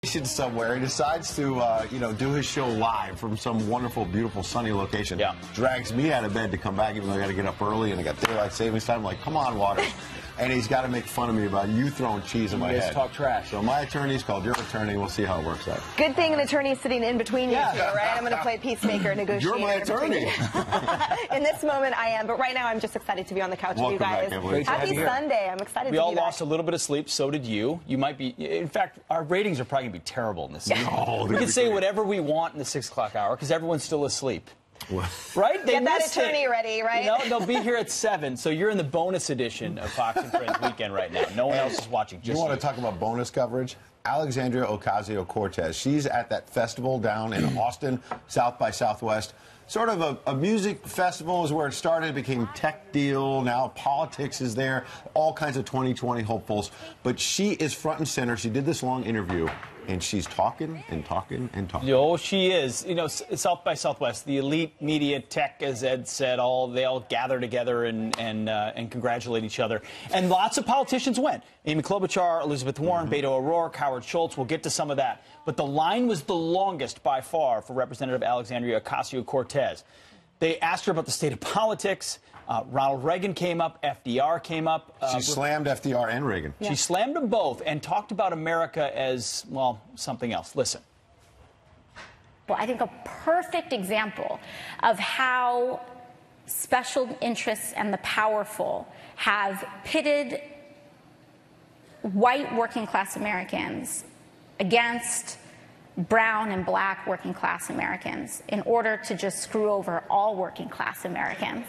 Somewhere, he decides to, do his show live from some wonderful, beautiful, sunny location. Yeah. Drags me out of bed to come back, even though I got to get up early and I got daylight savings time. I'm like, come on, Waters. And he's got to make fun of me about you throwing cheese in my head. Talk trash. So my attorney's called your attorney. We'll see how it works out. Good thing an attorney's sitting in between you two, right? I'm going to play peacemaker, negotiator. You're my attorney. In this moment, I am. But right now, I'm just excited to be on the couch with you guys. Happy Sunday. I'm excited to be back. We all lost a little bit of sleep. So did you. You might be. In fact, our ratings are probably going to be terrible in this season. Oh, we can say whatever we want in the 6 o'clock hour because everyone's still asleep. Right? They Get that attorney ready, right? They'll be here at 7, so you're in the bonus edition of Fox and Friends Weekend right now. No one else is watching. Just you want to talk about bonus coverage? Alexandria Ocasio-Cortez. She's at that festival down in Austin, South by Southwest. Sort of a music festival is where it started. It became tech deal. Now politics is there. All kinds of 2020 hopefuls. But she is front and center. She did this long interview, and she's talking and talking and talking. Oh, she is. South by Southwest, the elite media, tech, as Ed said, they all gather together and congratulate each other. And lots of politicians went. Amy Klobuchar, Elizabeth Warren, Beto O'Rourke, Howard Schultz. We'll get to some of that. But the line was the longest by far for Representative Alexandria Ocasio-Cortez. They asked her about the state of politics. Ronald Reagan came up. FDR came up. She slammed FDR and Reagan. She slammed them both and talked about America as, well, something else. Listen. Well, I think a perfect example of how special interests and the powerful have pitted white working-class Americans against brown and black working-class Americans in order to just screw over all working-class Americans.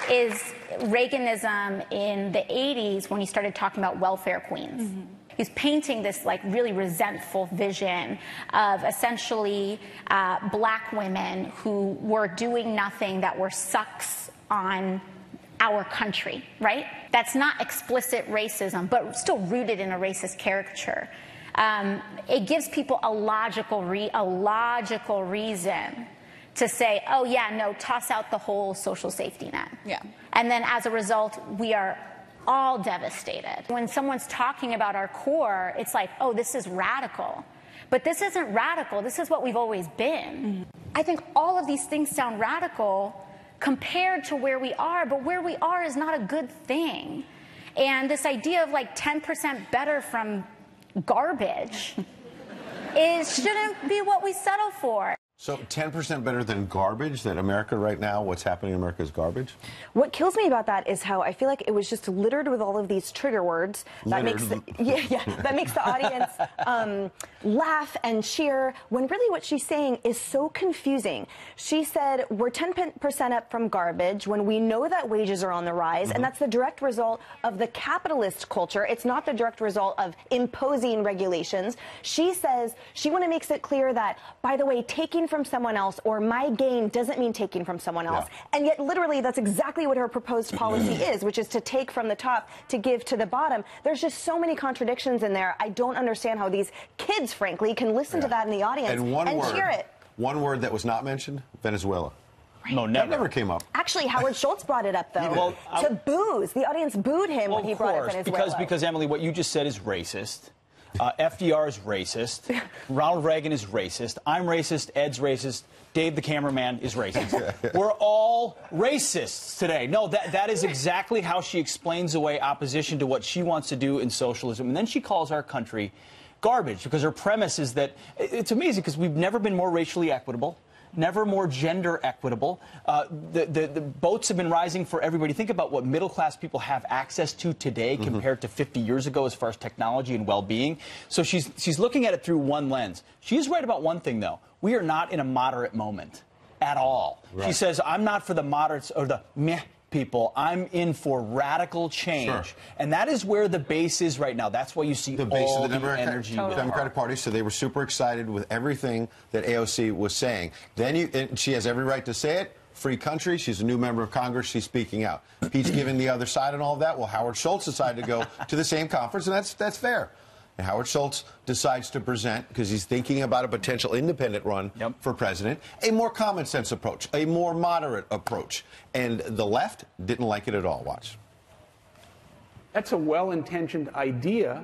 Is Reaganism in the 80s when he started talking about welfare queens. Mm-hmm. He's painting this really resentful vision of essentially black women who were doing nothing, that were sucks on our country, right? That's not explicit racism, but still rooted in a racist caricature. It gives people a logical reason to say, oh, yeah, no, toss out the whole social safety net. Yeah. And then as a result, we are all devastated. When someone's talking about our core, it's like, oh, this is radical. But this isn't radical. This is what we've always been. Mm-hmm. I think all of these things sound radical compared to where we are, but where we are is not a good thing. And this idea of 10% better from garbage shouldn't be what we settle for. So 10% better than garbage, that America right now, what's happening in America is garbage? What kills me about that is how I feel like it was just littered with all of these trigger words that makes the audience laugh and cheer, when really what she's saying is so confusing. She said we're 10% up from garbage when we know that wages are on the rise, and that's the direct result of the capitalist culture. It's not the direct result of imposing regulations. She says she makes it clear that, by the way, taking from someone else or my gain doesn't mean taking from someone else. Yeah. And yet, literally, that's exactly what her proposed policy is, which is to take from the top to give to the bottom. There's just so many contradictions in there. I don't understand how these kids, frankly, can listen to that in the audience and hear it. One word that was not mentioned, Venezuela. Right. No, never. That never came up. Actually, Howard Schultz brought it up, though, to booze. The audience booed him when he brought up Venezuela. Because, Emily, what you just said is racist. FDR is racist. Ronald Reagan is racist. I'm racist. Ed's racist. Dave, the cameraman, is racist. We're all racists today. No, that is exactly how she explains away opposition to what she wants to do in socialism. And then she calls our country garbage because her premise is that it's amazing because we've never been more racially equitable. Never more gender equitable. The boats have been rising for everybody. Think about what middle-class people have access to today compared to 50 years ago as far as technology and well-being. So she's looking at it through one lens. She is right about one thing, though. We are not in a moderate moment at all. Right. She says, I'm not for the moderates or the meh people. I'm in for radical change. Sure. And that is where the base is right now. That's why you see the base all of the energy. Democratic Party, so they were super excited with everything that AOC was saying. Then and she has every right to say it. Free country. She's a new member of Congress. She's speaking out. Pete's giving the other side and all of that. Well, Howard Schultz decided to go to the same conference, and that's fair. And Howard Schultz decides to present, because he's thinking about a potential independent run for president, a more common sense approach, a more moderate approach. And the left didn't like it at all. Watch. That's a well-intentioned idea,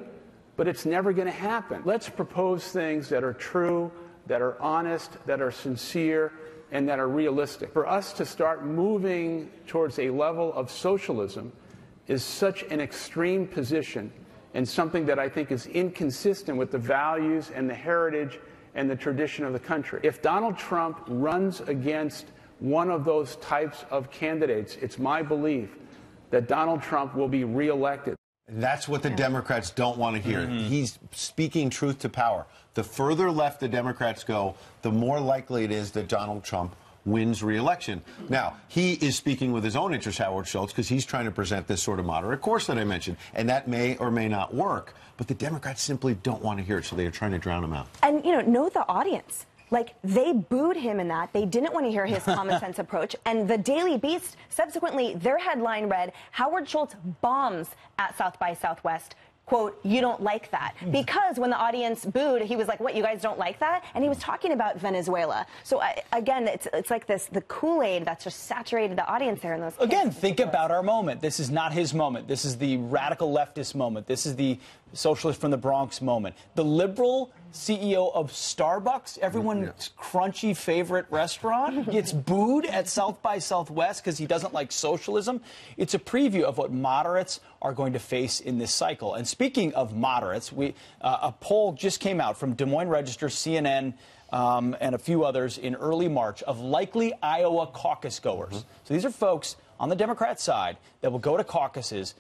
but it's never going to happen. Let's propose things that are true, that are honest, that are sincere, and that are realistic. For us to start moving towards a level of socialism is such an extreme position and something that I think is inconsistent with the values and the heritage and the tradition of the country. If Donald Trump runs against one of those types of candidates, it's my belief that Donald Trump will be reelected. That's what the Democrats don't want to hear. He's speaking truth to power. The further left the Democrats go, the more likely it is that Donald Trump wins re-election. Now, he is speaking with his own interest, Howard Schultz, because he's trying to present this sort of moderate course that I mentioned, and that may or may not work. But the Democrats simply don't want to hear it, so they are trying to drown him out. And, know the audience. Like, they booed him in that. They didn't want to hear his common sense approach. And the Daily Beast, subsequently, their headline read, Howard Schultz bombs at South by Southwest. Quote, you don't like that. Because when the audience booed, he was like, what, you guys don't like that? And he was talking about Venezuela. So, again, it's like this, the Kool-Aid that's just saturated the audience there in those Again, think about our moment. This is not his moment. This is the radical leftist moment. This is the socialist from the Bronx moment. The liberal CEO of Starbucks, everyone's crunchy favorite restaurant, gets booed at South by Southwest because he doesn't like socialism. It's a preview of what moderates are going to face in this cycle. And speaking of moderates, a poll just came out from Des Moines Register, CNN, and a few others in early March of likely Iowa caucus goers. So these are folks on the Democrat side that will go to caucuses.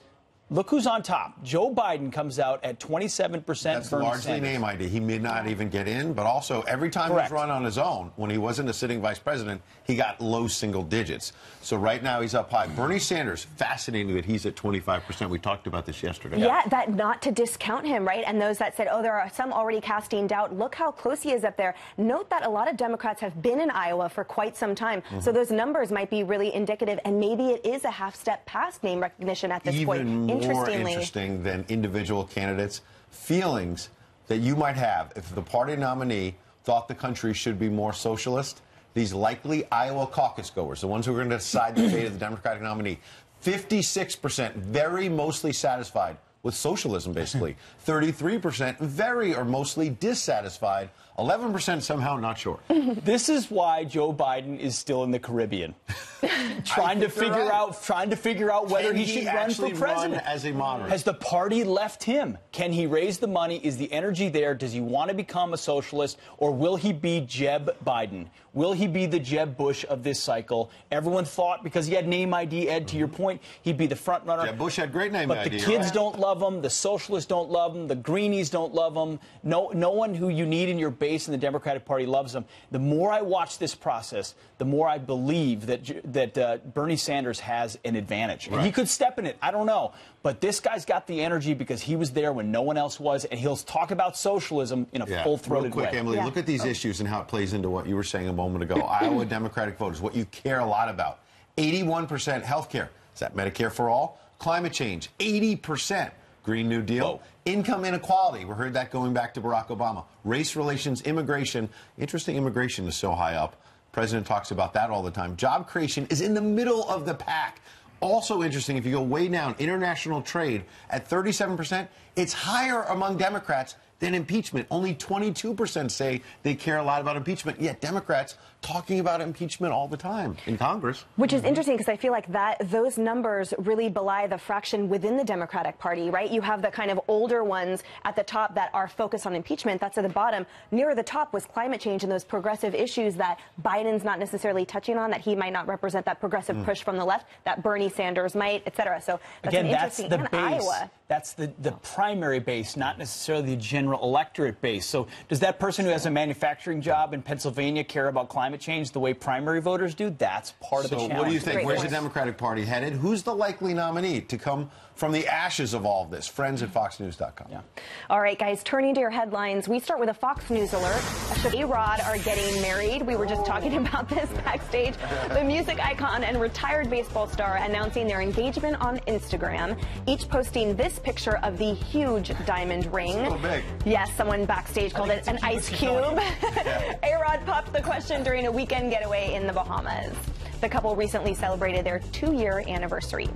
Look who's on top. Joe Biden comes out at 27%. That's Bernie largely Sanders. name ID. He may not even get in, but also every time he's run on his own, when he wasn't a sitting vice president, he got low single digits. So right now he's up high. Bernie Sanders, fascinating that he's at 25%. We talked about this yesterday. Yeah, that not to discount him, right? And those that said, oh, there are some already casting doubt. Look how close he is up there. Note that a lot of Democrats have been in Iowa for quite some time. So those numbers might be really indicative, and maybe it is a half step past name recognition at this point. Even more interesting than individual candidates, feelings that you might have if the party nominee thought the country should be more socialist. These likely Iowa caucus goers, the ones who are going to decide the fate of the Democratic nominee, 56% very mostly satisfied with socialism, basically. 33% very or mostly dissatisfied. 11% somehow not sure. This is why Joe Biden is still in the Caribbean, trying to figure out whether he should run for president. Run as a moderate? Has the party left him? Can he raise the money? Is the energy there? Does he want to become a socialist, or will he be Jeb Biden? Will he be the Jeb Bush of this cycle? Everyone thought, because he had name ID, Ed, to your point, he'd be the front runner. Jeb Bush had great name ID. But the kids don't love him. The socialists don't love him. The greenies don't love him. No one who you need in your base in the Democratic Party loves him. The more I watch this process, the more I believe that Bernie Sanders has an advantage. And he could step in it. I don't know. But this guy's got the energy because he was there when no one else was, and he'll talk about socialism in a full-throated way. Real quick, Emily, look at these issues and how it plays into what you were saying a moment ago. Iowa Democratic voters, what you care a lot about. 81% health care. Is that Medicare for all? Climate change, 80%. Green New Deal. Whoa. Income inequality. We heard that going back to Barack Obama. Race relations, immigration. Interesting, immigration is so high up. President talks about that all the time. Job creation is in the middle of the pack. Also interesting, if you go way down, international trade at 37%, it's higher among Democrats than impeachment. Only 22% say they care a lot about impeachment, yet Democrats talking about impeachment all the time in Congress. Which is interesting because I feel like those numbers really belie the fraction within the Democratic Party, right? You have the kind of older ones at the top that are focused on impeachment. That's at the bottom. Nearer the top was climate change and those progressive issues that Biden's not necessarily touching on, that he might not represent that progressive push from the left, that Bernie Sanders might, et cetera. So that's again, an that's interesting, the base. Iowa. That's the primary base, not necessarily the general electorate base. So does that person who has a manufacturing job in Pennsylvania care about climate change the way primary voters do? That's part of the challenge. So what do you think? Great Where's point. the Democratic Party headed? Who's the likely nominee to come from the ashes of all of this? Friends at FoxNews.com. Yeah. All right, guys, turning to your headlines, we start with a Fox News alert. A-Rod are getting married. We were just talking about this backstage. The music icon and retired baseball star announcing their engagement on Instagram, each posting this picture of the huge diamond ring. So big. Yes, someone backstage called it an ice cube. A-Rod popped the question during a weekend getaway in the Bahamas. The couple recently celebrated their 2-year anniversary.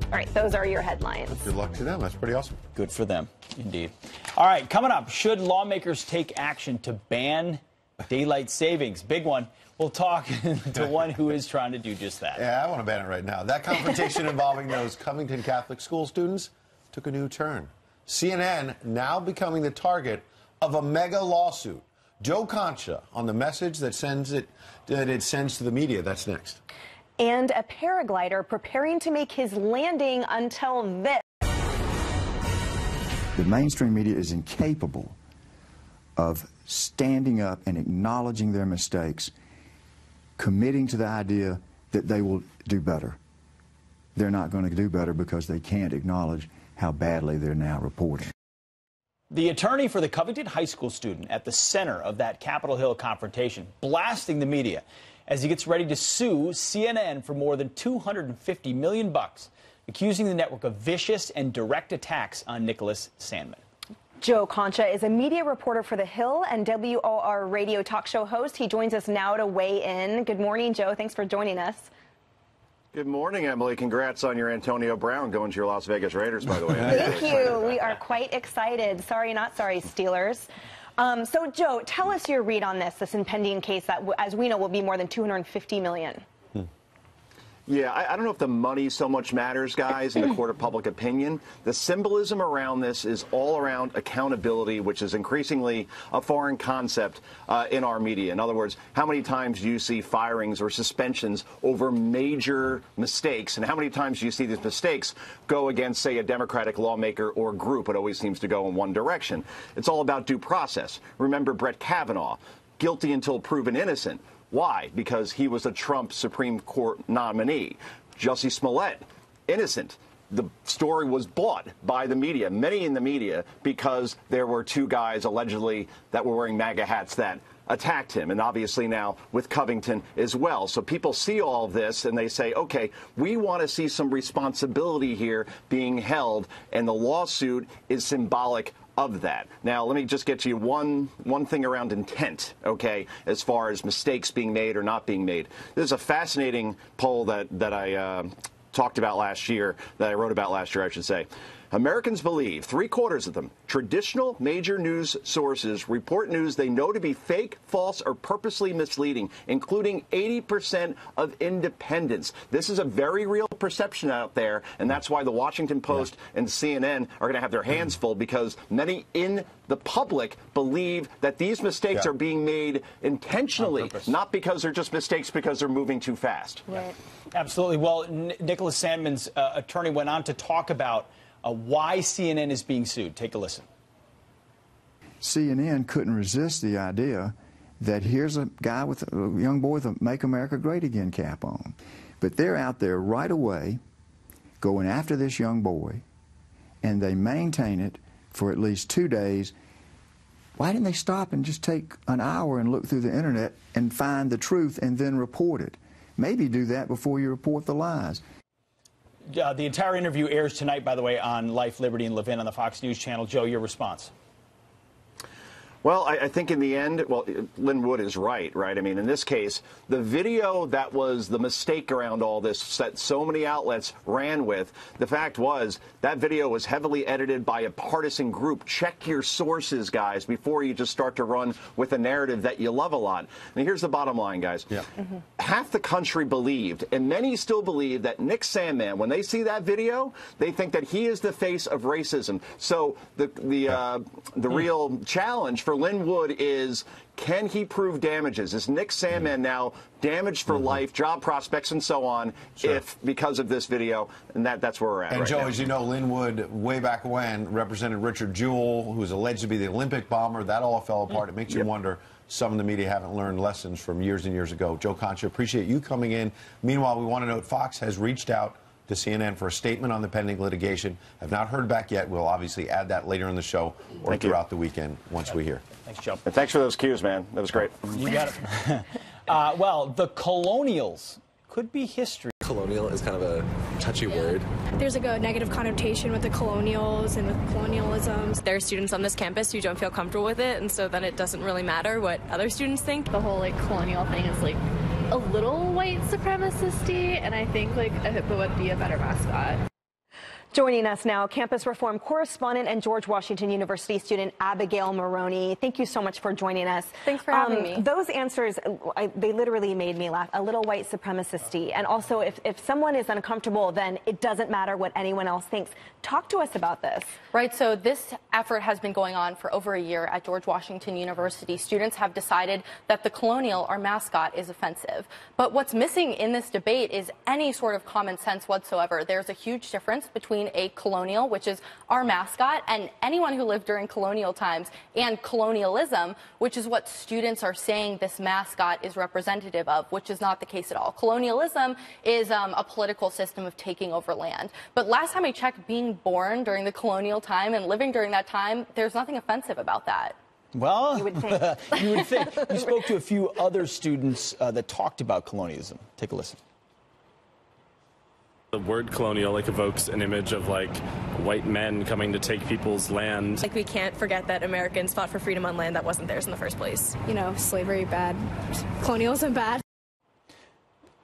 All right, those are your headlines. Good luck to them. That's pretty awesome. Good for them, indeed. All right, coming up, should lawmakers take action to ban daylight savings? Big one. We'll talk to one who is trying to do just that. Yeah, I want to ban it right now. That confrontation involving those Covington Catholic school students took a new turn. CNN now becoming the target of a mega lawsuit. Joe Concha on the message that it sends to the media. That's next. And a paraglider preparing to make his landing until this. The mainstream media is incapable of standing up and acknowledging their mistakes, committing to the idea that they will do better. They're not going to do better because they can't acknowledge how badly they're now reporting. The attorney for the Covington High School student at the center of that Capitol Hill confrontation, blasting the media as he gets ready to sue CNN for more than $250 million, accusing the network of vicious and direct attacks on Nicholas Sandmann. Joe Concha is a media reporter for The Hill and WOR radio talk show host. He joins us now to weigh in. Good morning, Joe. Thanks for joining us. Good morning, Emily. Congrats on your Antonio Brown going to your Las Vegas Raiders, by the way. Thank you. We are quite excited. Sorry, not sorry, Steelers. So, Joe, tell us your read on this impending case that, as we know, will be more than $250 million. Yeah, I don't know if the money so much matters, guys, in the court of public opinion. The symbolism around this is all around accountability, which is increasingly a foreign concept in our media. In other words, how many times do you see firings or suspensions over major mistakes, and how many times do you see these mistakes go against, say, a Democratic lawmaker or group? It always seems to go in one direction. It's all about due process. Remember Brett Kavanaugh, guilty until proven innocent. Why? Because he was a Trump Supreme Court nominee. Jussie Smollett, innocent. The story was bought by the media, many in the media, because there were two guys allegedly that were wearing MAGA hats that attacked him, and obviously now with Covington as well. So people see all of this and they say, okay, we want to see some responsibility here being held, and the lawsuit is symbolic of that. Now, let me just get you one thing around intent, okay, as far as mistakes being made or not being made. There's a fascinating poll that I talked about last year, that I wrote about last year, I should say. Americans believe, 3/4 of them, traditional major news sources report news they know to be fake, false, or purposely misleading, including 80% of independents. This is a very real perception out there, and that's why the Washington Post and CNN are going to have their hands full, because many in the public believe that these mistakes are being made intentionally, not because they're just mistakes because they're moving too fast. Right. Absolutely. Well, Nicholas Sandmann's attorney went on to talk about why CNN is being sued. Take a listen. CNN couldn't resist the idea that here's a guy with a young boy with a Make America Great Again cap on. But they're out there right away going after this young boy, and they maintain it for at least 2 days. Why didn't they stop and just take an hour and look through the internet and find the truth and then report it? Maybe do that before you report the lies. The entire interview airs tonight, by the way, on Life, Liberty, and Levin on the Fox News channel. Joe, your response? Well, I think in the end, well, Lin Wood is right? I mean, in this case, the video that was the mistake around all this that so many outlets ran with, the fact was that video was heavily edited by a partisan group. Check your sources, guys, before you just start to run with a narrative that you love a lot. And here's the bottom line, guys. Yeah. Half the country believed, and many still believe, that Nick Sandmann, when they see that video, they think that he is the face of racism. So the real challenge for Lin Wood is, can he prove damages? Is Nick Sandmann now damaged for life, job prospects, and so on, if because of this video? And that's where we're at. And Joe, now. as you know, Lin Wood, way back when, represented Richard Jewell, who was alleged to be the Olympic bomber. That all fell apart. It makes you wonder, some of the media haven't learned lessons from years and years ago. Joe Concha, appreciate you coming in. Meanwhile, we want to note Fox has reached out to CNN for a statement on the pending litigation. Have not heard back yet. We'll obviously add that later in the show or throughout the weekend once we hear. Thanks, Joe. And thanks for those cues, man. That was great. You got it. Well, the Colonials could be history. Colonial is kind of a touchy word. There's like a negative connotation with the colonials and with colonialism. There are students on this campus who don't feel comfortable with it, and so then it doesn't really matter what other students think. The whole colonial thing is a little white supremacist-y, and I think a hippo would be a better mascot. Joining us now, campus reform correspondent and George Washington University student Abigail Maroney. Thank you so much for joining us. Thanks for having me. Those answers, they literally made me laugh. A little white supremacist-y. And also, if someone is uncomfortable, then it doesn't matter what anyone else thinks. Talk to us about this. Right, so this effort has been going on for over a year at George Washington University. Students have decided that the colonial, our mascot, is offensive. But what's missing in this debate is any sort of common sense whatsoever. There's a huge difference between a colonial, which is our mascot, and anyone who lived during colonial times, and colonialism, which is what students are saying this mascot is representative of, which is not the case at all. Colonialism is a political system of taking over land. But last time I checked, being born during the colonial time and living during that time, there's nothing offensive about that. Well, You would think. you would think. You spoke to a few other students that talked about colonialism. Take a listen. The word colonial evokes an image of white men coming to take people's land. We can't forget that Americans fought for freedom on land that wasn't theirs in the first place. You know, slavery bad, colonialism bad.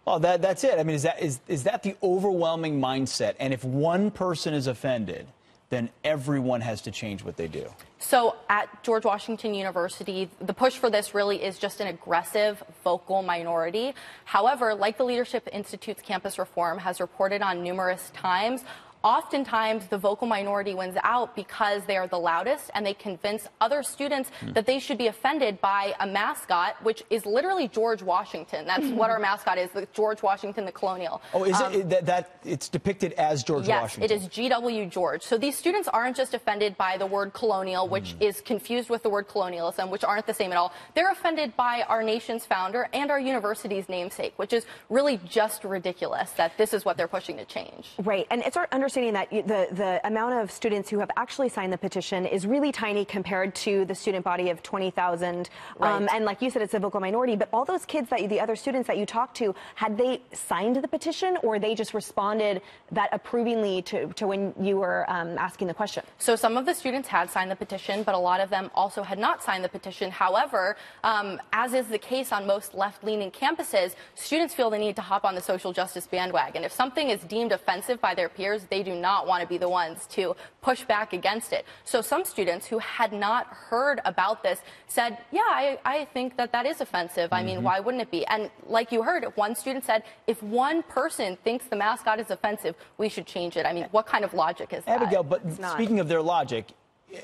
Oh, that's it. I mean, is that the overwhelming mindset? And if one person is offended, then everyone has to change what they do. So at George Washington University, the push for this really is just an aggressive, vocal minority. However, like the Leadership Institute's campus reform has reported on numerous times, oftentimes the vocal minority wins out because they are the loudest and they convince other students that they should be offended by a mascot, which is literally George Washington. That's what our mascot is, the George Washington, the colonial. Oh, is it that it's depicted as George Washington? Yes, it is GW George. So these students aren't just offended by the word colonial, which is confused with the word colonialism, which aren't the same at all. They're offended by our nation's founder and our university's namesake, which is really just ridiculous that this is what they're pushing to change. Right, and it's our understanding that the amount of students who have actually signed the petition is really tiny compared to the student body of 20,000. Right. And like you said, it's a vocal minority. But all those kids, the other students that you talked to, had they signed the petition, or they just responded that approvingly to when you were asking the question? So some of the students had signed the petition, but a lot of them also had not signed the petition. However, as is the case on most left-leaning campuses, students feel the need to hop on the social justice bandwagon. If something is deemed offensive by their peers, they do not want to be the ones to push back against it. So some students who had not heard about this said, yeah, I think that is offensive. I mean, why wouldn't it be? And like you heard, one student said, if one person thinks the mascot is offensive, we should change it. I mean, what kind of logic is that? Abigail, but speaking of their logic,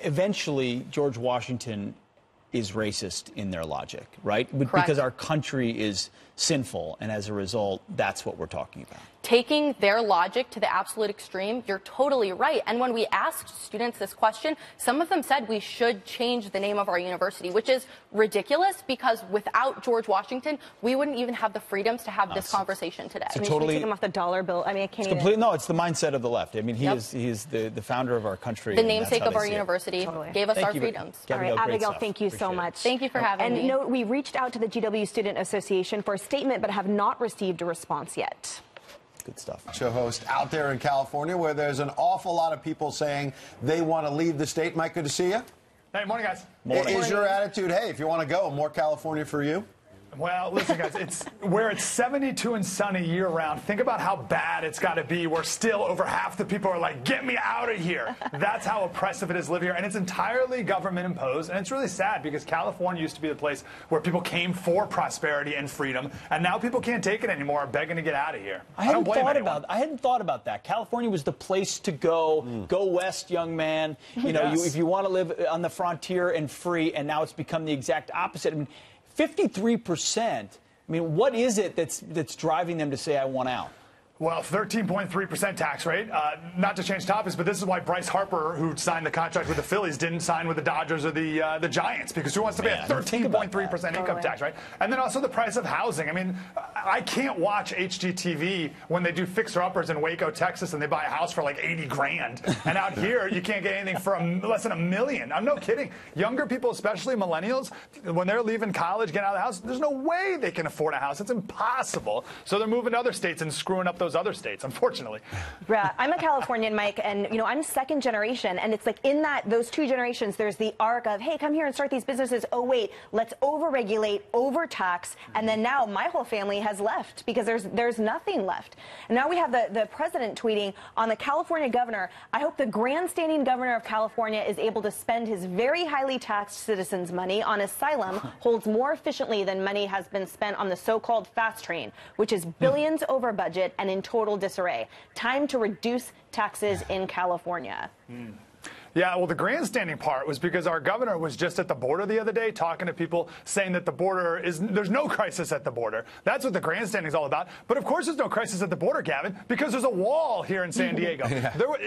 eventually George Washington is racist in their logic, right? Correct. Because our country is sinful, and as a result, that's what we're talking about. Taking their logic to the absolute extreme, you're totally right. And when we asked students this question, some of them said we should change the name of our university, which is ridiculous because without George Washington, we wouldn't even have the freedoms to have this conversation today. I mean, should we take him off the dollar bill? I mean, I can't even... No, it's the mindset of the left. I mean, he is the founder of our country. The namesake of our university gave us our freedoms. All right, Abigail, thank you so much. Thank you for having me. And note, we reached out to the GW Student Association for a statement, but have not received a response yet. Good stuff. Show host out there in California, where there's an awful lot of people saying they want to leave the state. Mike, good to see you. Hey, morning, guys. Is your attitude, hey, if you want to go, more California for you? Well, listen, guys, it's 72 and sunny year-round. Think about how bad it's got to be where still over half the people are like, get me out of here. That's how oppressive it is to live here. And it's entirely government-imposed. And it's really sad because California used to be the place where people came for prosperity and freedom. And now people can't take it anymore, are begging to get out of here. I hadn't thought about that. California was the place to go. Go west, young man. You know, if you want to live on the frontier and free, and now it's become the exact opposite. I mean, 53%. I mean, what is it that's driving them to say, I want out? Well, 13.3% tax rate. Not to change topics, but this is why Bryce Harper, who signed the contract with the Phillies, didn't sign with the Dodgers or the Giants, because who wants to pay a 13.3% income tax, right? And then also the price of housing. I mean, I can't watch HGTV when they do fixer-uppers in Waco, Texas, and they buy a house for like 80 grand. And out here, you can't get anything for less than $1 million. I'm no kidding. Younger people, especially millennials, when they're leaving college, getting out of the house, there's no way they can afford a house. It's impossible. So they're moving to other states and screwing up those those other states, unfortunately. Yeah, I'm a Californian, Mike, and I'm second generation, and it's like in those two generations, there's the arc of, hey, come here and start these businesses. Oh wait, let's overregulate, overtax, and then now my whole family has left because there's nothing left. And now we have the president tweeting on the California governor. I hope the grandstanding governor of California is able to spend his very highly taxed citizens' money on asylum holds more efficiently than money has been spent on the so-called fast train, which is billions over budget and in total disarray. Time to reduce taxes in California. Yeah, well, the grandstanding part was because our governor was just at the border the other day talking to people saying that the border there's no crisis at the border. That's what the grandstanding is all about. But of course there's no crisis at the border, Gavin, because there's a wall here in San Diego.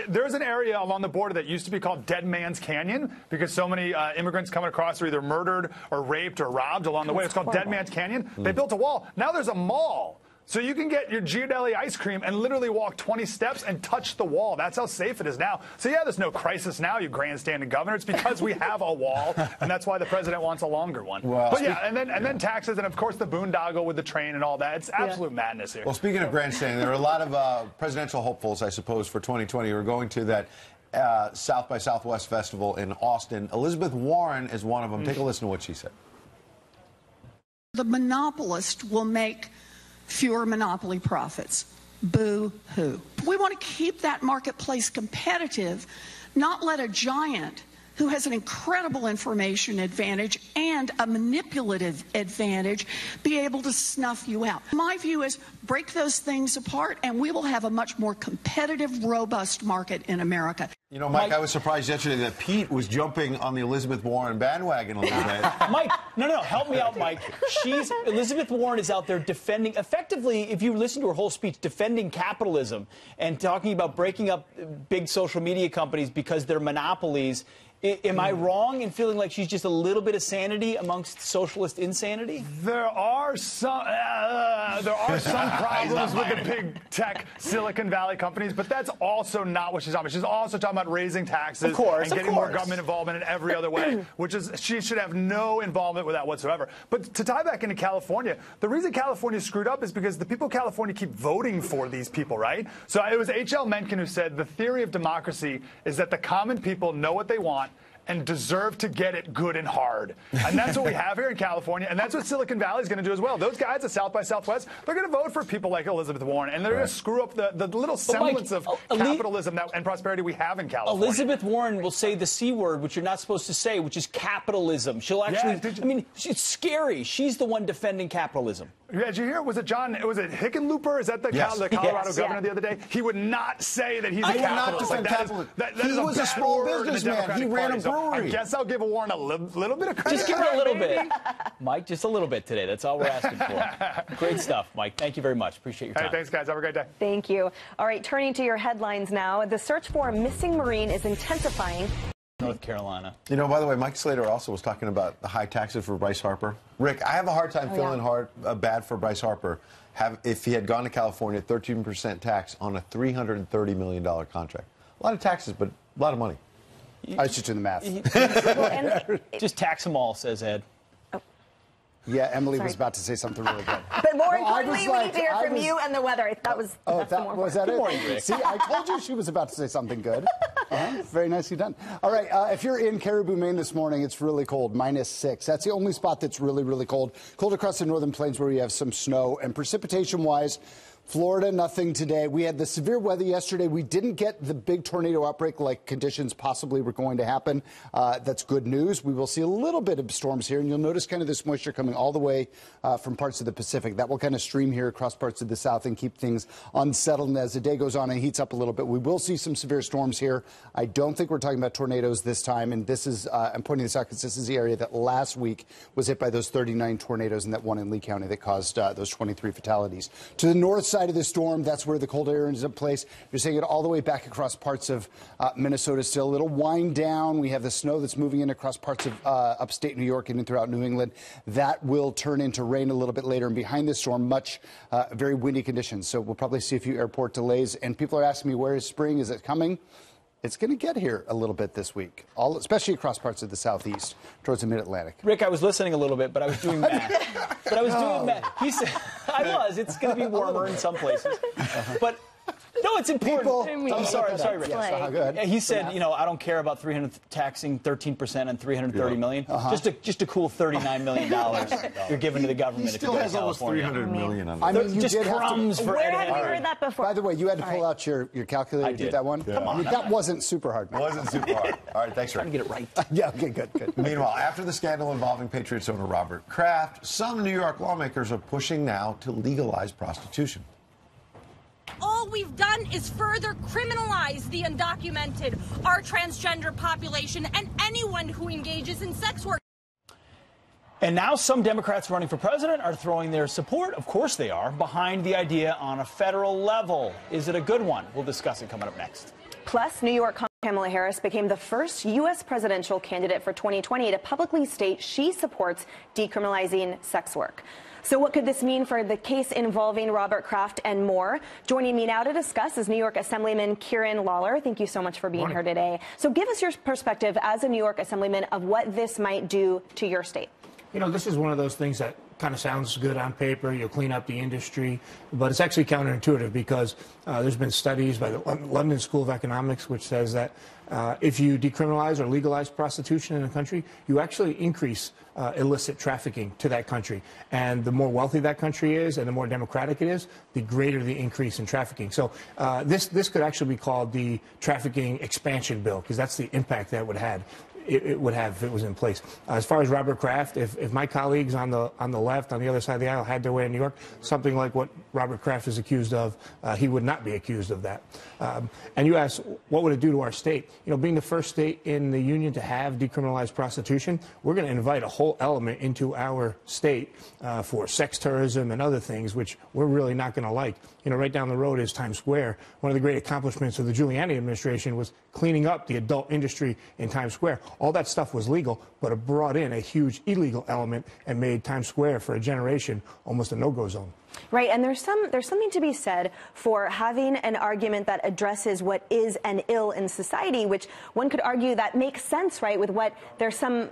There's an area along the border that used to be called Dead Man's Canyon because so many immigrants coming across are either murdered or raped or robbed along the way. It's called Dead Man's Canyon. They built a wall. Now there's a mall. So you can get your Ghirardelli ice cream and literally walk 20 steps and touch the wall. That's how safe it is now. So yeah, there's no crisis now, you grandstanding governor. It's because we have a wall, and that's why the president wants a longer one. Well, but yeah, and then taxes, and of course the boondoggle with the train and all that. It's absolute madness here. Well, speaking of grandstanding, there are a lot of presidential hopefuls, I suppose, for 2020 who are going to that South by Southwest festival in Austin. Elizabeth Warren is one of them. Take a listen to what she said. The monopolist will make fewer monopoly profits. Boo-hoo. We want to keep that marketplace competitive, not let a giant who has an incredible information advantage and a manipulative advantage be able to snuff you out. My view is break those things apart and we will have a much more competitive, robust market in America. You know, Mike, I was surprised yesterday that Pete was jumping on the Elizabeth Warren bandwagon a little bit. Mike, no, help me out, Mike. Elizabeth Warren is out there defending, effectively, if you listen to her whole speech, defending capitalism and talking about breaking up big social media companies because they're monopolies. Am I wrong in feeling like she's just a little bit of sanity amongst socialist insanity? There are some problems with the big tech Silicon Valley companies, but that's also not what she's talking about. She's also talking about raising taxes and getting more government involvement in every other way, which is she should have no involvement with that whatsoever. But to tie back into California, the reason California screwed up is because the people of California keep voting for these people, right? So it was H.L. Mencken who said the theory of democracy is that the common people know what they want and deserve to get it good and hard. And that's what we have here in California, and that's what Silicon Valley is going to do as well. Those guys at South by Southwest, they're going to vote for people like Elizabeth Warren, and they're going to screw up the little semblance of capitalism and prosperity we have in California. Elizabeth Warren will say the C word, which you're not supposed to say, which is capitalism. She'll actually, I mean, it's scary. She's the one defending capitalism. Yeah, did you hear? Was it Hickenlooper? Is that the Colorado governor the other day? He would not say that he's a capitalist. He was a small businessman. He ran a brewery. I guess I'll give Warren a little bit of credit. Just give her a little bit. Mike, just a little bit today. That's all we're asking for. Great stuff, Mike. Thank you very much. Appreciate your time. Hey, thanks, guys. Have a great day. Thank you. All right, turning to your headlines now. The search for a missing Marine is intensifying. North Carolina. You know, by the way, Mike Slater also was talking about the high taxes for Bryce Harper. Rick, I have a hard time feeling bad for Bryce Harper if he had gone to California, 13% tax on a $330 million contract. A lot of taxes, but a lot of money. I was just doing the math. Just tax them all, says Ed. Yeah, Emily was about to say something really good. But more importantly, we need to hear from you and the weather. Was that it? See, I told you she was about to say something good. Very nicely done. All right, if you're in Caribou, Maine this morning, it's really cold, -6. That's the only spot that's really, really cold. Cold across the northern plains where you have some snow. And precipitation-wise, Florida, nothing today. We had the severe weather yesterday. We didn't get the big tornado outbreak like conditions possibly were going to happen. That's good news. We will see a little bit of storms here, and you'll notice kind of this moisture coming all the way from parts of the Pacific. That will kind of stream here across parts of the south and keep things unsettled. And as the day goes on and heats up a little bit, we will see some severe storms here. I don't think we're talking about tornadoes this time, and this is, I'm pointing this out because this is the area that last week was hit by those 39 tornadoes and that one in Lee County that caused those 23 fatalities. To the north side of the storm, that's where the cold air ends up place. You're seeing it all the way back across parts of Minnesota still. A little wind down. We have the snow that's moving in across parts of upstate New York and throughout New England. That will turn into rain a little bit later. And behind this storm, very windy conditions. So we'll probably see a few airport delays. And people are asking me, where is spring? Is it coming? It's going to get here a little bit this week, especially across parts of the southeast towards the mid-Atlantic. Rick, I was listening a little bit, but I was doing math. He said... I was. It's going to be warmer in some places. But no, it's important. I'm sorry, Rick. Yes, go ahead. He said, I don't care about taxing 13% on $330 million. Just a cool $39 million you're giving to the government. He still has almost $300 million on it. I mean, you just did crumbs have to, for Where have you heard that before? By the way, you had to pull out your calculator to do that one? Come on. That wasn't super hard. It wasn't super hard. All right, thanks, Rick. Trying to get it right. Yeah, okay, good. Meanwhile, after the scandal involving Patriots owner Robert Kraft, some New York lawmakers are pushing now to legalize prostitution. All we've done is further criminalize the undocumented, our transgender population, and anyone who engages in sex work. And now some Democrats running for president are throwing their support, of course they are, behind the idea on a federal level. Is it a good one? We'll discuss it coming up next. Plus, New York Kamala Harris became the first U.S. presidential candidate for 2020 to publicly state she supports decriminalizing sex work. So what could this mean for the case involving Robert Kraft and more? Joining me now to discuss is New York Assemblyman Kieran Lawler. Thank you so much for being here today. So give us your perspective as a New York Assemblyman of what this might do to your state. This is one of those things that kind of sounds good on paper. You'll clean up the industry, but it's actually counterintuitive because there's been studies by the London School of Economics which says that if you decriminalize or legalize prostitution in a country, you actually increase illicit trafficking to that country. And the more wealthy that country is and the more democratic it is, the greater the increase in trafficking. So this could actually be called the trafficking expansion bill because that's the impact that it would have if it was in place. As far as Robert Kraft, if my colleagues on the left, on the other side of the aisle, had their way in New York, something like what Robert Kraft is accused of, he would not be accused of that. And you ask, what would it do to our state? Being the first state in the union to have decriminalized prostitution, we're going to invite a whole element into our state for sex tourism and other things, which we're really not going to like. Right down the road is Times Square. One of the great accomplishments of the Giuliani administration was cleaning up the adult industry in Times Square. All that stuff was legal, but it brought in a huge illegal element and made Times Square for a generation almost a no-go zone. Right, and there's something to be said for having an argument that addresses what is an ill in society, which one could argue that makes sense, right, with what there's some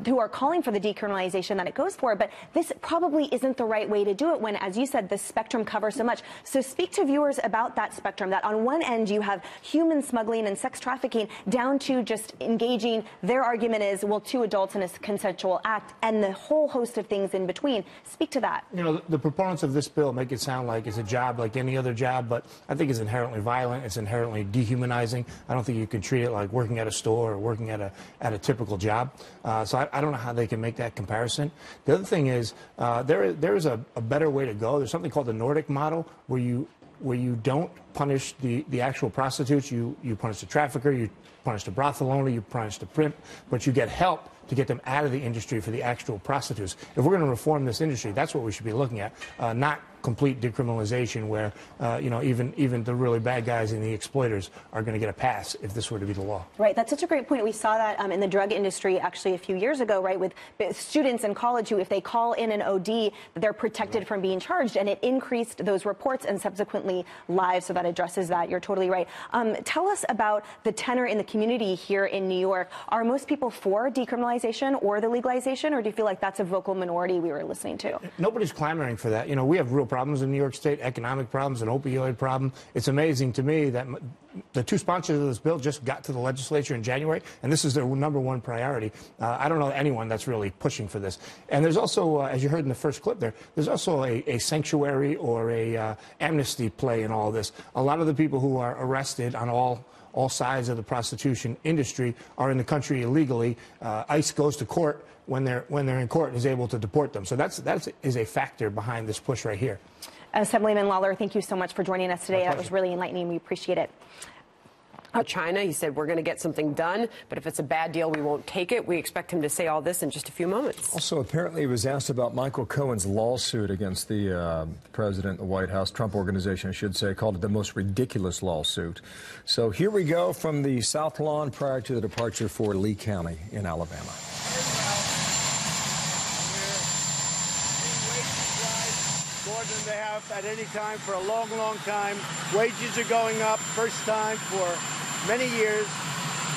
who are calling for the decriminalization that it goes for, but this probably isn't the right way to do it when, as you said, the spectrum covers so much. So speak to viewers about that spectrum, that on one end you have human smuggling and sex trafficking down to just engaging. Their argument is, well, two adults in a consensual act and the whole host of things in between. Speak to that. The proponents of this bill make it sound like it's a job like any other job, but I think it's inherently violent. It's inherently dehumanizing. I don't think you can treat it like working at a store or working at a typical job. So I don't know how they can make that comparison. The other thing is there is a better way to go. There's something called the Nordic model where you don't punish the actual prostitutes. You punish the trafficker, you punish the brothel owner, you punish the pimp, but you get help to get them out of the industry for the actual prostitutes. If we're going to reform this industry, that's what we should be looking at, not complete decriminalization where, even the really bad guys and the exploiters are going to get a pass if this were to be the law. Right. That's such a great point. We saw that in the drug industry actually a few years ago, right, with students in college who, if they call in an OD, they're protected from being charged, and it increased those reports and subsequently lives, so that addresses that. You're totally right. Tell us about the tenor in the community here in New York. Are most people for decriminalization or the legalization, or do you feel like that's a vocal minority we were listening to? Nobody's clamoring for that. We have real problems in New York State, economic problems, an opioid problem. It's amazing to me that the two sponsors of this bill just got to the legislature in January, and this is their #1 priority. I don't know anyone that's really pushing for this. And there's also, as you heard in the first clip there's also a sanctuary or a amnesty play in all this. A lot of the people who are arrested on all sides of the prostitution industry are in the country illegally. ICE goes to court when they're in court and is able to deport them. So that is a factor behind this push right here. Assemblyman Lawler, thank you so much for joining us today. That was really enlightening. We appreciate it. China, he said, we're going to get something done, but if it's a bad deal, we won't take it. We expect him to say all this in just a few moments. Also, apparently, he was asked about Michael Cohen's lawsuit against the president of the White House, Trump Organization, I should say, called it the most ridiculous lawsuit. So here we go from the South Lawn prior to the departure for Lee County in Alabama. More than they have at any time for a long, long time. Wages are going up, first time for many years.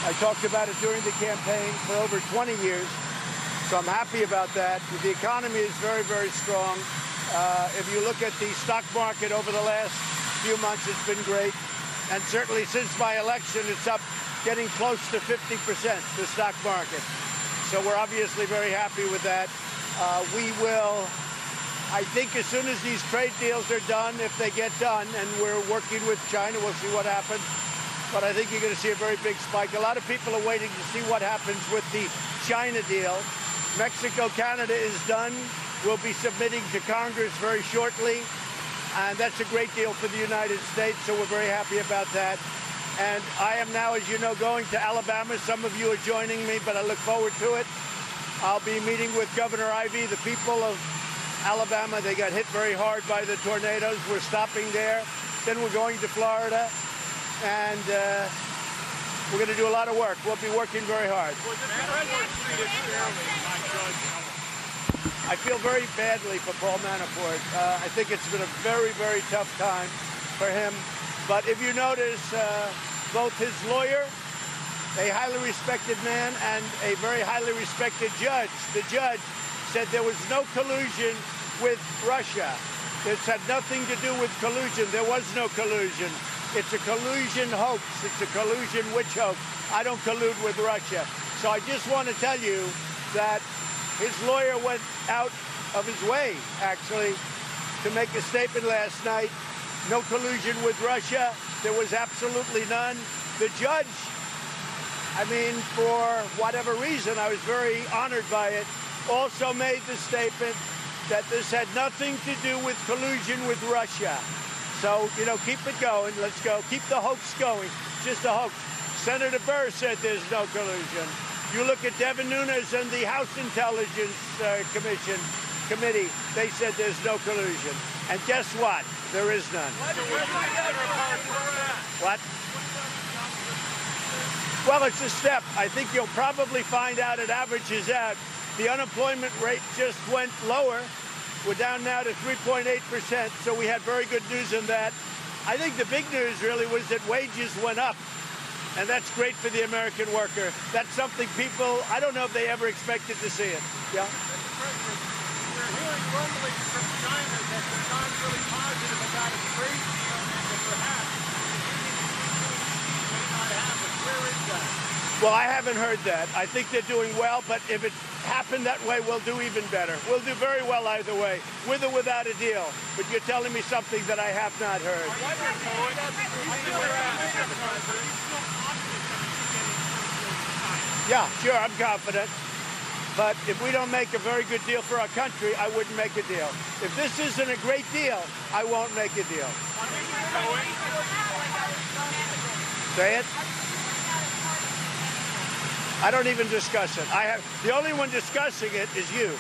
I talked about it during the campaign for over 20 years, so I'm happy about that. The economy is very, very strong. If you look at the stock market over the last few months, it's been great. And certainly since my election, it's up getting close to 50%, the stock market. So we're obviously very happy with that. We will, I think as soon as these trade deals are done, if they get done, and we're working with China, we'll see what happens. But I think you're going to see a very big spike. A lot of people are waiting to see what happens with the China deal. Mexico, Canada is done. We'll be submitting to Congress very shortly. And that's a great deal for the United States, so we're very happy about that. And I am now, as you know, going to Alabama. Some of you are joining me, but I look forward to it. I'll be meeting with Governor Ivey, the people of Alabama. They got hit very hard by the tornadoes. We're stopping there. Then we're going to Florida, and we're going to do a lot of work. We'll be working very hard. I feel very badly for Paul Manafort. I think it's been a very, very tough time for him. But if you notice, both his lawyer, a highly respected man, and a very highly respected judge, the judge said there was no collusion with Russia. It's had nothing to do with collusion. There was no collusion. It's a collusion hoax. It's a collusion witch hoax. I don't collude with Russia. So I just want to tell you that his lawyer went out of his way, actually, to make a statement last night. No collusion with Russia. There was absolutely none. The judge, I mean, for whatever reason, I was very honored by it, also made the statement that this had nothing to do with collusion with Russia. So, you know, keep it going. Let's go. Keep the hoax going. Just a hoax. Senator Burr said there's no collusion. You look at Devin Nunes and the House Intelligence Committee, they said there's no collusion. And guess what? There is none. What? Well, it's a step. I think you'll probably find out it averages out. The unemployment rate just went lower. We're down now to 3.8%, so we had very good news on that. I think the big news really was that wages went up, and that's great for the American worker. That's something people, I don't know if they ever expected to see it. Yeah? We're hearing rumblings from China that they're not really positive about a trade deal, and that perhaps may not happen. Where is that? Well, I haven't heard that. I think they're doing well, but if it happened that way, we'll do even better. We'll do very well either way, with or without a deal. But you're telling me something that I have not heard. Yeah, sure, I'm confident. But if we don't make a very good deal for our country, I wouldn't make a deal. If this isn't a great deal, I won't make a deal. Say it? I don't even discuss it. The only one discussing it is you.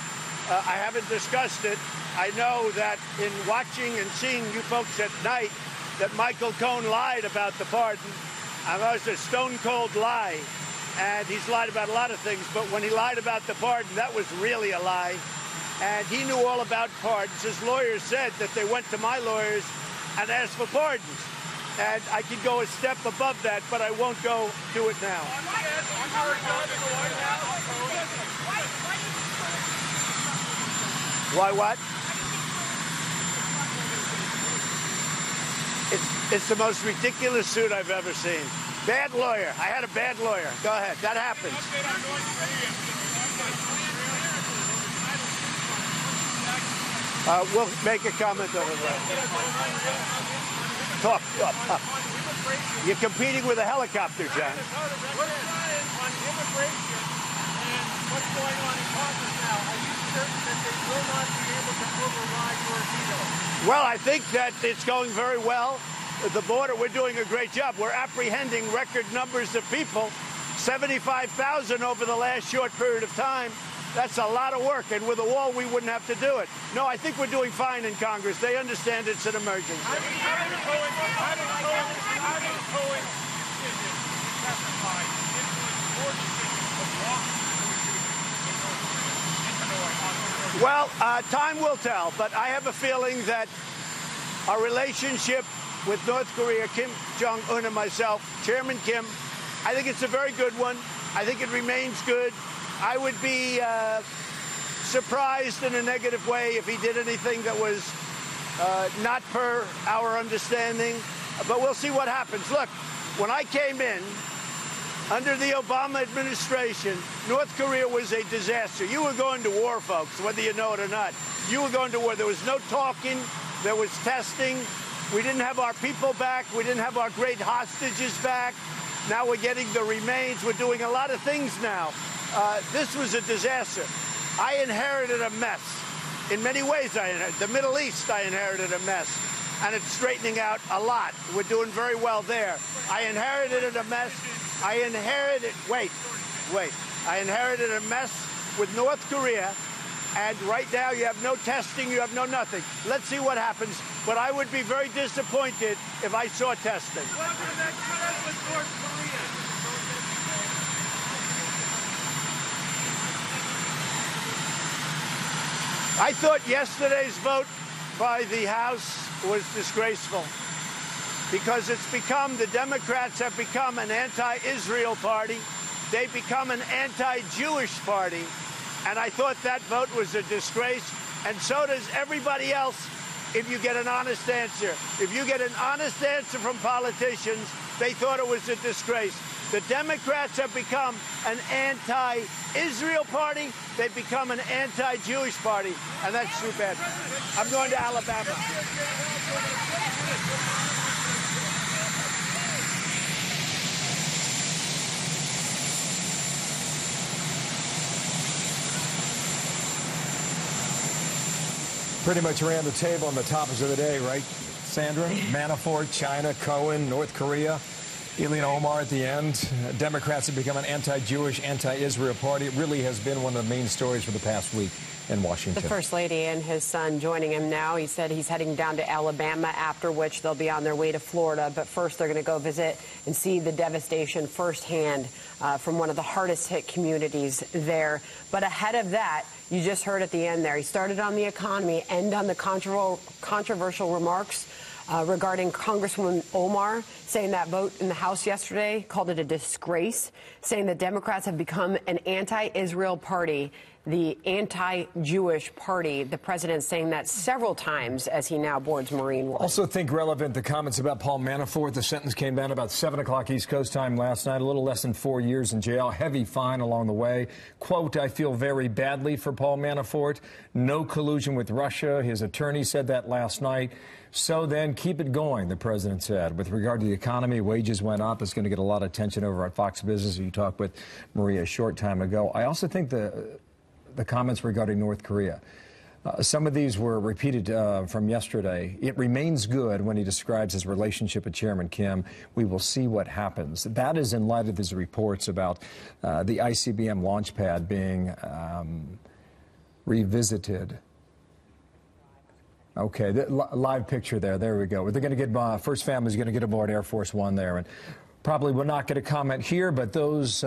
I haven't discussed it. I know that in watching and seeing you folks at night, that Michael Cohen lied about the pardon. I know it's a stone-cold lie. And he's lied about a lot of things, but when he lied about the pardon, that was really a lie. And he knew all about pardons. His lawyers said that they went to my lawyers and asked for pardons. And I could go a step above that, but I won't go do it now. Why what? It's the most ridiculous suit I've ever seen. Bad lawyer. I had a bad lawyer. Go ahead. That happens. We'll make a comment over that. Talk. You're competing with a helicopter, John. What is on immigration and what's going on in Congress now? Are you certain that they will not be able to override your veto? Well, I think that it's going very well. The border, we're doing a great job. We're apprehending record numbers of people, 75,000 over the last short period of time. That's a lot of work, and with a wall, we wouldn't have to do it. No, I think we're doing fine in Congress. They understand it's an emergency. Well, time will tell, but I have a feeling that our relationship with North Korea, Kim Jong-un and myself, Chairman Kim, I think it's a very good one. I think it remains good. I would be surprised in a negative way if he did anything that was not per our understanding. But we'll see what happens. Look, when I came in, under the Obama administration, North Korea was a disaster. You were going to war, folks, whether you know it or not. You were going to war. There was no talking. There was testing. We didn't have our people back. We didn't have our great hostages back. Now we're getting the remains. We're doing a lot of things now. This was a disaster. I inherited a mess. In many ways, the Middle East, I inherited a mess. And it's straightening out a lot. We're doing very well there. I inherited a mess. I inherited a mess with North Korea, and right now you have no testing, you have no nothing. Let's see what happens, but I would be very disappointed if I saw testing. I thought yesterday's vote by the House was disgraceful, because the Democrats have become an anti-Israel party. They've become an anti-Jewish party. And I thought that vote was a disgrace. And so does everybody else if you get an honest answer. If you get an honest answer from politicians, they thought it was a disgrace. The Democrats have become an anti-Israel party. They've become an anti-Jewish party. And that's too bad. I'm going to Alabama. Pretty much around the table on the topics of the day, right, Sandra? Manafort, China, Cohen, North Korea, Ilhan Omar at the end. Democrats have become an anti-Jewish, anti-Israel party. It really has been one of the main stories for the past week in Washington. The First Lady and his son joining him now. He said he's heading down to Alabama, after which they'll be on their way to Florida. But first, they're going to go visit and see the devastation firsthand from one of the hardest hit communities there. But ahead of that, you just heard at the end there, he started on the economy, end on the controversial remarks regarding Congresswoman Omar, saying that vote in the House yesterday, called it a disgrace, saying that Democrats have become an anti-Israel party, the anti-Jewish party. The president saying that several times as he now boards Marine One. Also think relevant the comments about Paul Manafort. The sentence came down about 7 o'clock East Coast time last night, a little less than 4 years in jail, heavy fine along the way. Quote, I feel very badly for Paul Manafort. No collusion with Russia. His attorney said that last night. So then keep it going, the president said. With regard to the economy, wages went up. It's going to get a lot of attention over at Fox Business. You talked with Maria a short time ago. I also think the comments regarding North Korea. Some of these were repeated from yesterday. It remains good when he describes his relationship with Chairman Kim. We will see what happens. That is in light of his reports about the ICBM launch pad being revisited. Okay, the live picture there. There we go. They're going to get First Family's going to get aboard Air Force One there, and probably will not get a comment here. But those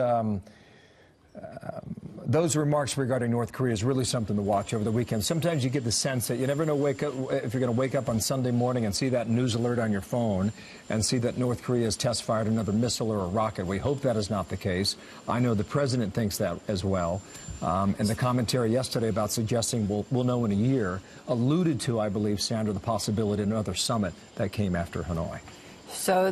remarks regarding North Korea is really something to watch over the weekend. Sometimes you get the sense that you never know if you're going to wake up on Sunday morning and see that news alert on your phone and see that North Korea has test fired another missile or a rocket. We hope that is not the case. I know the president thinks that as well. And the commentary yesterday about suggesting we'll know in a year alluded to, I believe, Sandra, the possibility of another summit that came after Hanoi. So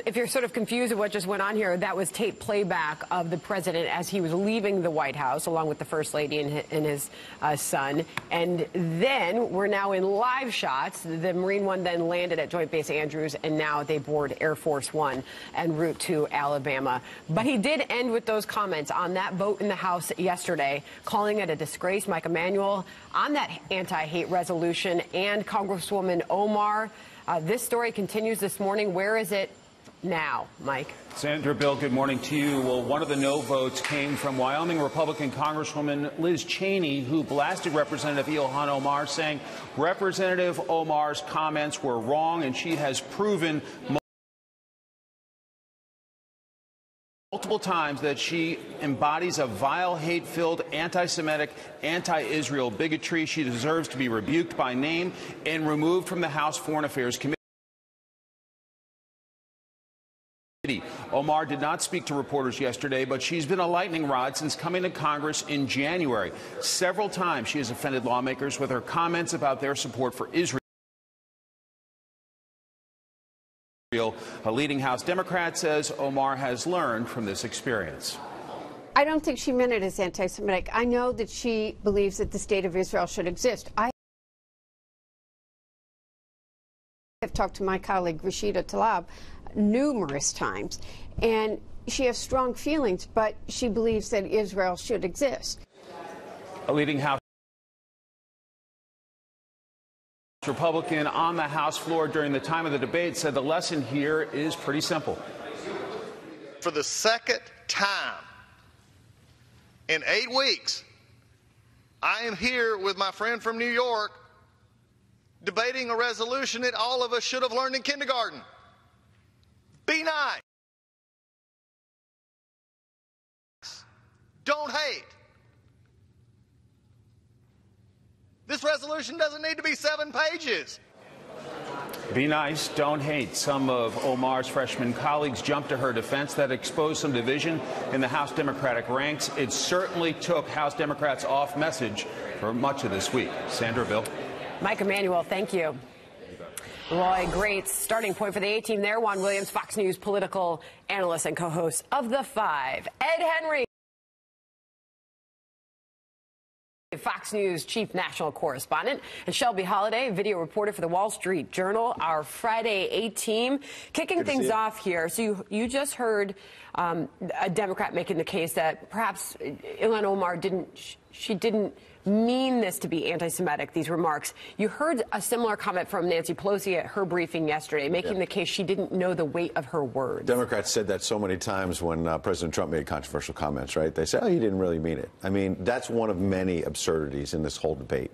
if you're sort of confused at what just went on here, that was tape playback of the president as he was leaving the White House, along with the First Lady and his son. And then we're now in live shots. The Marine One then landed at Joint Base Andrews, and now they board Air Force One en route to Alabama. But he did end with those comments on that vote in the House yesterday, calling it a disgrace. Mike Emanuel on that anti-hate resolution, and Congresswoman Omar. This story continues this morning. Where is it now, Mike? Sandra, Bill, good morning to you. Well, one of the no votes came from Wyoming Republican Congresswoman Liz Cheney, who blasted Representative Ilhan Omar, saying Representative Omar's comments were wrong, and she has proven multiple times that she embodies a vile, hate-filled, anti-Semitic, anti-Israel bigotry. She deserves to be rebuked by name and removed from the House Foreign Affairs Committee. Omar did not speak to reporters yesterday, but she's been a lightning rod since coming to Congress in January. Several times she has offended lawmakers with her comments about their support for Israel. A leading House Democrat says Omar has learned from this experience. I don't think she meant it as anti-Semitic. I know that she believes that the state of Israel should exist. I have talked to my colleague Rashida Tlaib numerous times, and she has strong feelings, but she believes that Israel should exist. A leading House Republican on the House floor during the time of the debate said the lesson here is pretty simple. For the second time in 8 weeks, I am here with my friend from New York debating a resolution that all of us should have learned in kindergarten. Be nice. Don't hate. This resolution doesn't need to be 7 pages. Be nice, don't hate. Some of Omar's freshman colleagues jumped to her defense. That exposed some division in the House Democratic ranks. It certainly took House Democrats off message for much of this week. Sandra, Bill. Mike Emanuel, thank you. Roy, great starting point for the A-team there. Juan Williams, Fox News political analyst and co-host of The Five. Ed Henry, Fox News chief national correspondent, and Shelby Holliday, video reporter for the Wall Street Journal. Our Friday A-team kicking things off here. So you just heard a Democrat making the case that perhaps Ilhan Omar didn't mean this to be anti-Semitic, these remarks. You heard a similar comment from Nancy Pelosi at her briefing yesterday, making the case she didn't know the weight of her words. Democrats said that so many times when President Trump made controversial comments, right? They said, oh, he didn't really mean it. I mean, that's one of many absurdities in this whole debate.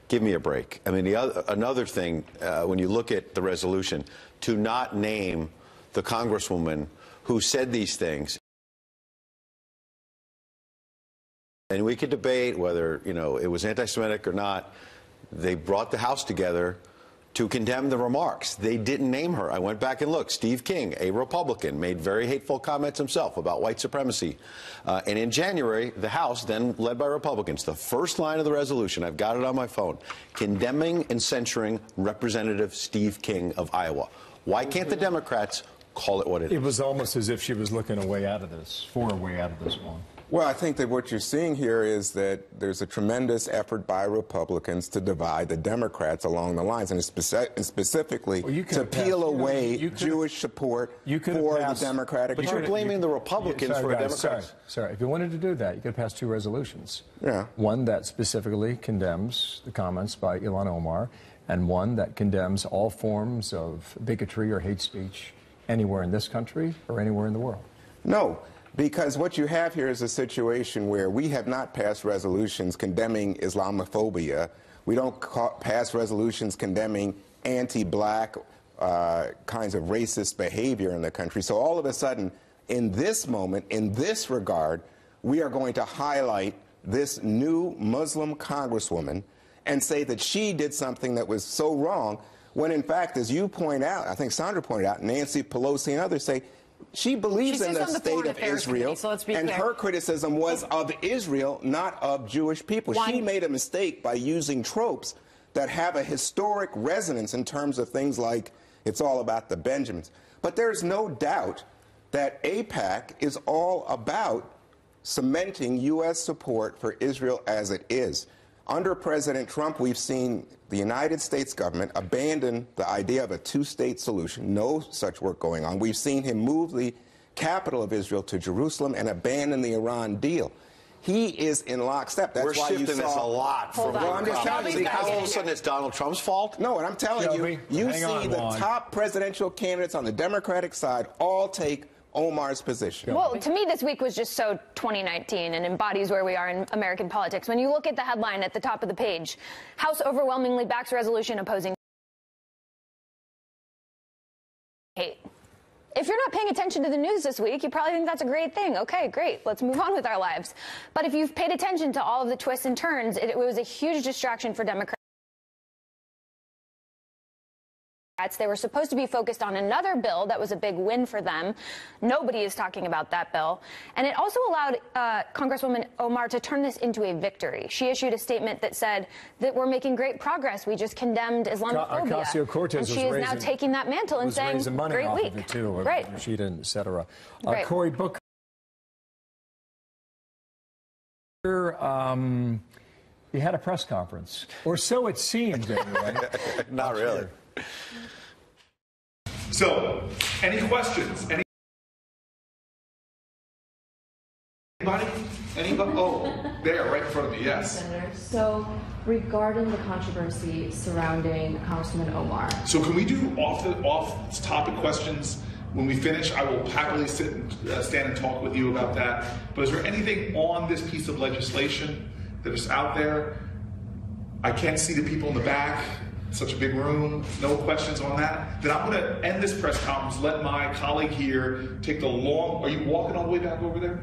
Give me a break. I mean, another thing, when you look at the resolution, to not name the Congresswoman who said these things. And we could debate whether, it was anti-Semitic or not. They brought the House together to condemn the remarks. They didn't name her. I went back and looked. Steve King, a Republican, made very hateful comments himself about white supremacy. And in January, the House, then led by Republicans, the first line of the resolution, I've got it on my phone, condemning and censuring Representative Steve King of Iowa. Why can't the Democrats call it what it is? It was almost as if she was looking a way out of this, for a way out of this one. Well, I think that what you're seeing here is that there's a tremendous effort by Republicans to divide the Democrats along the lines, and specifically to peel away Jewish support for the Democratic Party. But you're blaming the Republicans for Democrats. Sorry, if you wanted to do that, you could pass 2 resolutions. Yeah. One that specifically condemns the comments by Ilhan Omar, and one that condemns all forms of bigotry or hate speech anywhere in this country or anywhere in the world. No. Because what you have here is a situation where we have not passed resolutions condemning Islamophobia. We don't pass resolutions condemning anti-black kinds of racist behavior in the country. So all of a sudden, in this moment, in this regard, we are going to highlight this new Muslim congresswoman and say that she did something that was so wrong, when in fact, as you point out, I think Sandra pointed out, Nancy Pelosi and others say, she believes in the state of Israel, and her criticism was of Israel, not of Jewish people. She made a mistake by using tropes that have a historic resonance in terms of things like it's all about the Benjamins. But there's no doubt that AIPAC is all about cementing U.S. support for Israel as it is. Under President Trump, we've seen the United States government abandon the idea of a 2-state solution, no such work going on. We've seen him move the capital of Israel to Jerusalem and abandon the Iran deal. He is in lockstep. That's We're why shifting you saw this a lot. I'm just telling you, how all of a sudden it's Donald Trump's fault? No, and I'm telling you see the top presidential candidates on the Democratic side all take Omar's position. Well, to me, this week was just so 2019 and embodies where we are in American politics. When you look at the headline at the top of the page, House overwhelmingly backs resolution opposing hate. If you're not paying attention to the news this week, you probably think that's a great thing. Okay, great. Let's move on with our lives. But if you've paid attention to all of the twists and turns, it was a huge distraction for Democrats They were supposed to be focused on another bill that was a big win for them. Nobody is talking about that bill. And it also allowed Congresswoman Omar to turn this into a victory. She issued a statement that said that we're making great progress. We just condemned Islamophobia. Ocasio-Cortez and she is now taking that mantle and saying, money great off week. Of it too, right. Rashida, et cetera. Right. Cory Booker. He had a press conference, or so it seemed anyway. Not really. So, any questions? Anybody? Anybody? Oh, there, right in front of me, yes. Senator, so regarding the controversy surrounding Congresswoman Omar. So can we do off-topic questions? When we finish, I will happily stand and talk with you about that. But is there anything on this piece of legislation that is out there? I can't see the people in the back. Such a big room. No questions on that. Then I'm going to end this press conference. Let my colleague here take the long. Are you walking all the way back over there?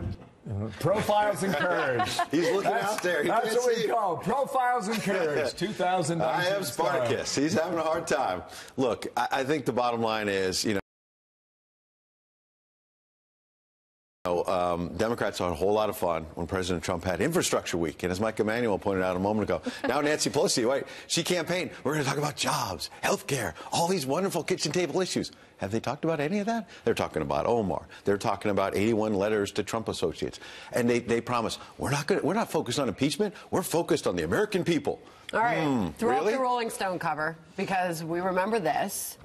Profiles in Courage. He's looking out there. That's what we call Profiles in Courage 2019. I am Spartacus. He's having a hard time. Look, I think the bottom line is, Democrats had a whole lot of fun when President Trump had Infrastructure Week. And as Mike Emanuel pointed out a moment ago, now Nancy Pelosi, wait, she campaigned. We're going to talk about jobs, health care, all these wonderful kitchen table issues. Have they talked about any of that? They're talking about Omar. They're talking about 81 letters to Trump associates. And they promise, we're not focused on impeachment. We're focused on the American people. All right, throw really? up the Rolling Stone cover, because we remember this.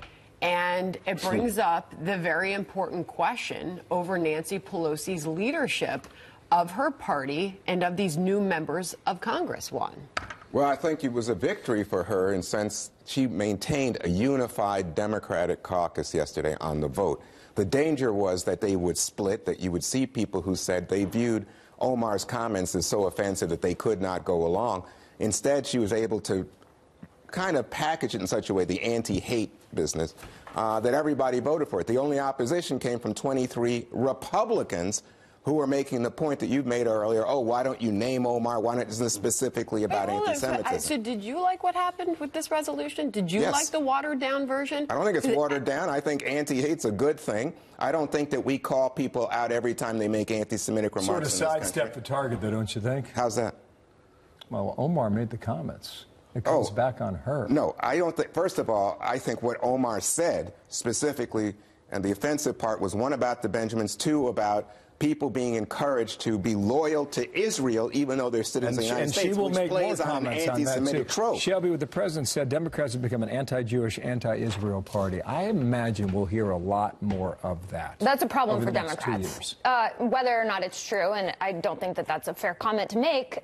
And it brings up the very important question over Nancy Pelosi's leadership of her party and of these new members of Congress, Juan. Well, I think it was a victory for her in the sense she maintained a unified Democratic caucus yesterday on the vote. The danger was that they would split, that you would see people who said they viewed Omar's comments as so offensive that they could not go along. Instead, she was able to kind of package it in such a way, the anti-hate business, that everybody voted for it. The only opposition came from 23 Republicans who were making the point that you've made earlier. Oh, why don't you name Omar? Why not? Isn't this specifically about anti-Semitism? So did you like what happened with this resolution? Did you like the watered-down version? I don't think it's watered down. I think anti-hate's a good thing. I don't think that we call people out every time they make anti-Semitic remarks. Sort of sidestep the target, though, don't you think? How's that? Well, Omar made the comments. It comes back on her. No, I don't think. First of all, I think what Omar said specifically, and the offensive part, was one about the Benjamins, two about people being encouraged to be loyal to Israel, even though they're citizens of the United States, she will which make plays more on an comments on that, anti-Semitic too. trope. Shelby, what the president said, Democrats have become an anti-Jewish, anti-Israel party. I imagine we'll hear a lot more of that. That's a problem over for the next 2 Democrats. years. Whether or not it's true, and I don't think that that's a fair comment to make,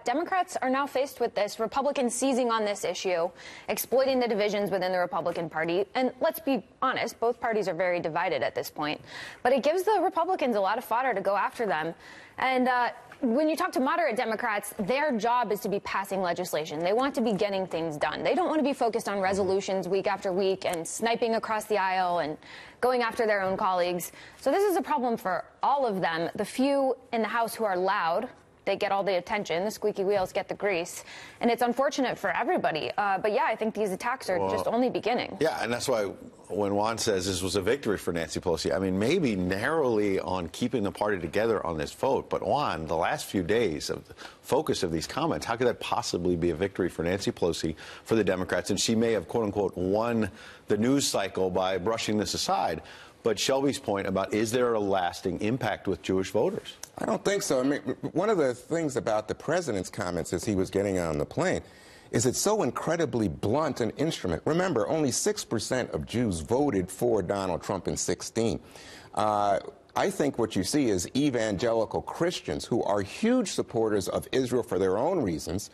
Democrats are now faced with this, Republicans seizing on this issue, exploiting the divisions within the Republican Party. And let's be honest, both parties are very divided at this point. But it gives the Republicans a lot of fodder to go after them. And when you talk to moderate Democrats, their job is to be passing legislation. They want to be getting things done. They don't want to be focused on resolutions week after week and sniping across the aisle and going after their own colleagues. So this is a problem for all of them. The few in the House who are loud, they get all the attention. The squeaky wheels get the grease. And it's unfortunate for everybody. But yeah, I think these attacks are just only beginning. Yeah, and that's why when Juan says this was a victory for Nancy Pelosi, I mean, maybe narrowly on keeping the party together on this vote. But Juan, the last few days of the focus of these comments, how could that possibly be a victory for Nancy Pelosi, for the Democrats? And she may have, quote unquote, won the news cycle by brushing this aside. But Shelby's point about, is there a lasting impact with Jewish voters? I don't think so. I mean, one of the things about the president's comments as he was getting on the plane is it's so incredibly blunt an instrument. Remember, only 6% of Jews voted for Donald Trump in 2016. I think what you see is evangelical Christians who are huge supporters of Israel for their own reasons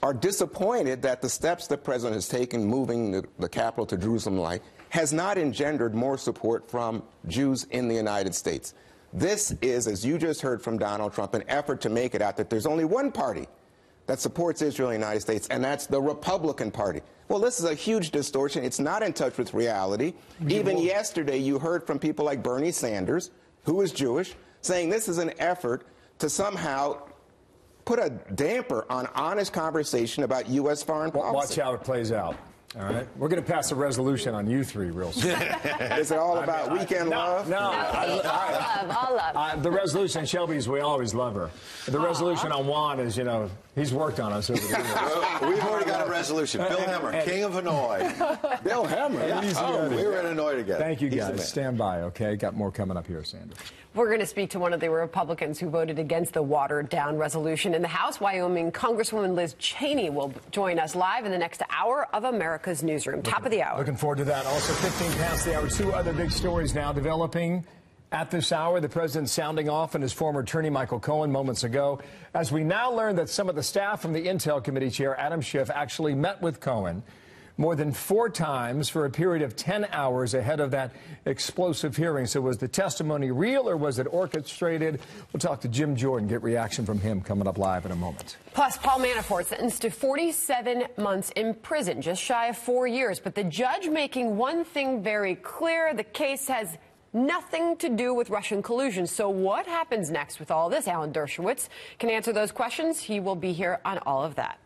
are disappointed that the steps the president has taken moving the capital to Jerusalem has not engendered more support from Jews in the United States. This is, as you just heard from Donald Trump, an effort to make it out that there's only one party that supports Israel in the United States, and that's the Republican Party. Well, this is a huge distortion. It's not in touch with reality. Even yesterday, you heard from people like Bernie Sanders, who is Jewish, saying this is an effort to somehow put a damper on honest conversation about U.S. foreign policy. Watch how it plays out. All right. We're going to pass a resolution on you three real soon. Is it all about weekend love? No. All love. The resolution, Shelby's, we always love her. The resolution on Juan is, he's worked on us over the years. We've already got a resolution. Bill Hemmer, King of Hanoi. Bill Hemmer. Yeah. We were in Hanoi together. Thank you, guys. Stand by, okay? Got more coming up here, Sandy. We're going to speak to one of the Republicans who voted against the watered-down resolution in the House. Wyoming Congresswoman Liz Cheney will join us live in the next hour of America's Newsroom. Top of the hour. Looking forward to that. Also, 15 past the hour. Two other big stories now developing at this hour. The president sounding off on his former attorney, Michael Cohen, moments ago, as we now learn that some of the staff from the Intel Committee chair, Adam Schiff, actually met with Cohen more than 4 times for a period of 10 hours ahead of that explosive hearing. So was the testimony real or was it orchestrated? We'll talk to Jim Jordan, get reaction from him coming up live in a moment. Plus, Paul Manafort sentenced to 47 months in prison, just shy of 4 years. But the judge making one thing very clear, the case has nothing to do with Russian collusion. So what happens next with all this? Alan Dershowitz can answer those questions. He will be here on all of that.